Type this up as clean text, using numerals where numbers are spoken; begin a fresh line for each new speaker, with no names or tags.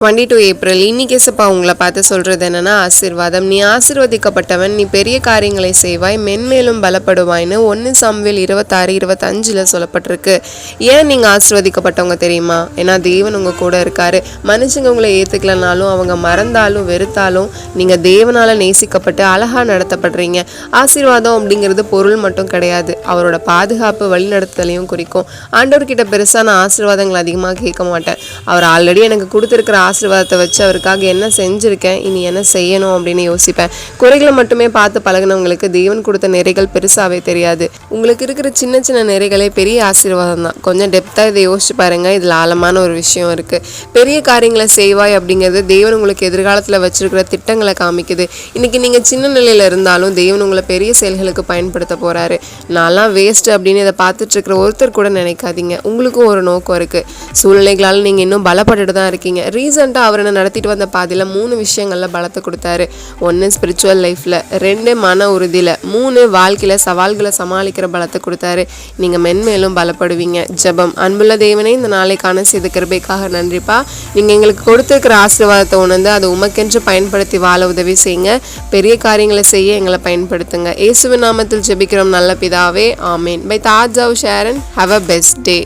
22 April. இன்னைக்கு ஏசப்பா உங்களை பார்த்து சொல்றது என்னன்னா, ஆசீர்வாதம். நீ ஆசீர்வதிக்கப்பட்டவன், நீ பெரிய காரியங்களை செய்வாய், மென்மேலும் பலப்படுவாய்னு 1 சாமுவேல் 26:25 சொல்லப்பட்டிருக்கு. ஏன் நீங்க ஆசீர்வதிக்கப்பட்டவங்க தெரியுமா? ஏன்னா தேவன் உங்க கூட இருக்காரு. மனுஷங்க உங்களை ஏத்துக்கலனாலும், அவங்க மறந்தாலும் வெறுத்தாலும், நீங்க தேவனால நேசிக்கப்பட்டு அழகா நடத்தப்படுறீங்க. ஆசீர்வாதம் அப்படிங்கிறது பொருள் மட்டும் கிடையாது, அவரோட பாதுகாப்பு வழிநடத்தலையும் குறிக்கும். ஆண்டவர்கிட்ட பெருசா நான் ஆசீர்வாதங்கள் அதிகமாக கேட்க மாட்டேன். அவர் ஆல்ரெடி எனக்கு கொடுத்துருக்கிற ஆசீர்வாதத்தை வச்சு அவருக்காக என்ன செஞ்சுருக்கேன், இனி என்ன செய்யணும் அப்படின்னு யோசிப்பேன். குறைகளை மட்டுமே பார்த்து பழகினவங்களுக்கு தேவன் கொடுத்த நிறைகள் பெருசாவே தெரியாது. உங்களுக்கு இருக்கிற சின்ன சின்ன நிறைகளே பெரிய ஆசீர்வாதம் தான். கொஞ்சம் டெப்த்தாக இதை யோசிச்சு பாருங்க. இதில் ஆழமான ஒரு விஷயம் இருக்குது. பெரிய காரியங்களை செய்வாய் அப்படிங்கிறது தேவன் உங்களுக்கு எதிர்காலத்தில் வச்சிருக்கிற திட்டங்களை காமிக்குது. இன்னைக்கு நீங்கள் சின்ன நிலையில் இருந்தாலும் தேவன் உங்களை பெரிய செயல்களுக்கு பயன்படுத்த போகிறாரு. நான்லாம் வேஸ்ட் அப்படின்னு இதை பார்த்துட்டு இருக்கிற ஒருத்தர் கூட நினைக்காதீங்க. உங்களுக்கும் ஒரு நோக்கம் இருக்குது. சூழ்நிலைகளால் நீங்கள் இன்னும் பலப்பட்டுட்டு தான் இருக்கீங்க. ரீசெண்டாக அவர் என்ன நடத்திட்டு வந்த பாதியில் 3 விஷயங்களில் பலத்தை கொடுத்தாரு. 1 ஸ்பிரிச்சுவல் லைஃப்பில், 2 மன உறுதியில், 3 வாழ்க்கையில் சவால்களை சமாளிக்கிற பலத்தை கொடுத்தாரு. நீங்கள் மென்மேலும் பலப்படுவீங்க. ஜெபம். அன்புள்ள தேவனே, இந்த நாளைக்கான செய்த கிருபைக்காக நன்றிப்பா. நீங்கள் எங்களுக்கு கொடுத்துருக்கிற ஆசீர்வாதத்தை உணர்ந்து அதை உமக்கென்று பயன்படுத்தி வாழ உதவி செய்யுங்க. பெரிய காரியங்களை செய்ய எங்களை பயன்படுத்துங்க. இயேசுவின் நாமத்தில் ஜெபிக்கிறோம் நல்ல பிதாவே, ஆமேன். பை தாஜ் ஷேரன். Have a best day.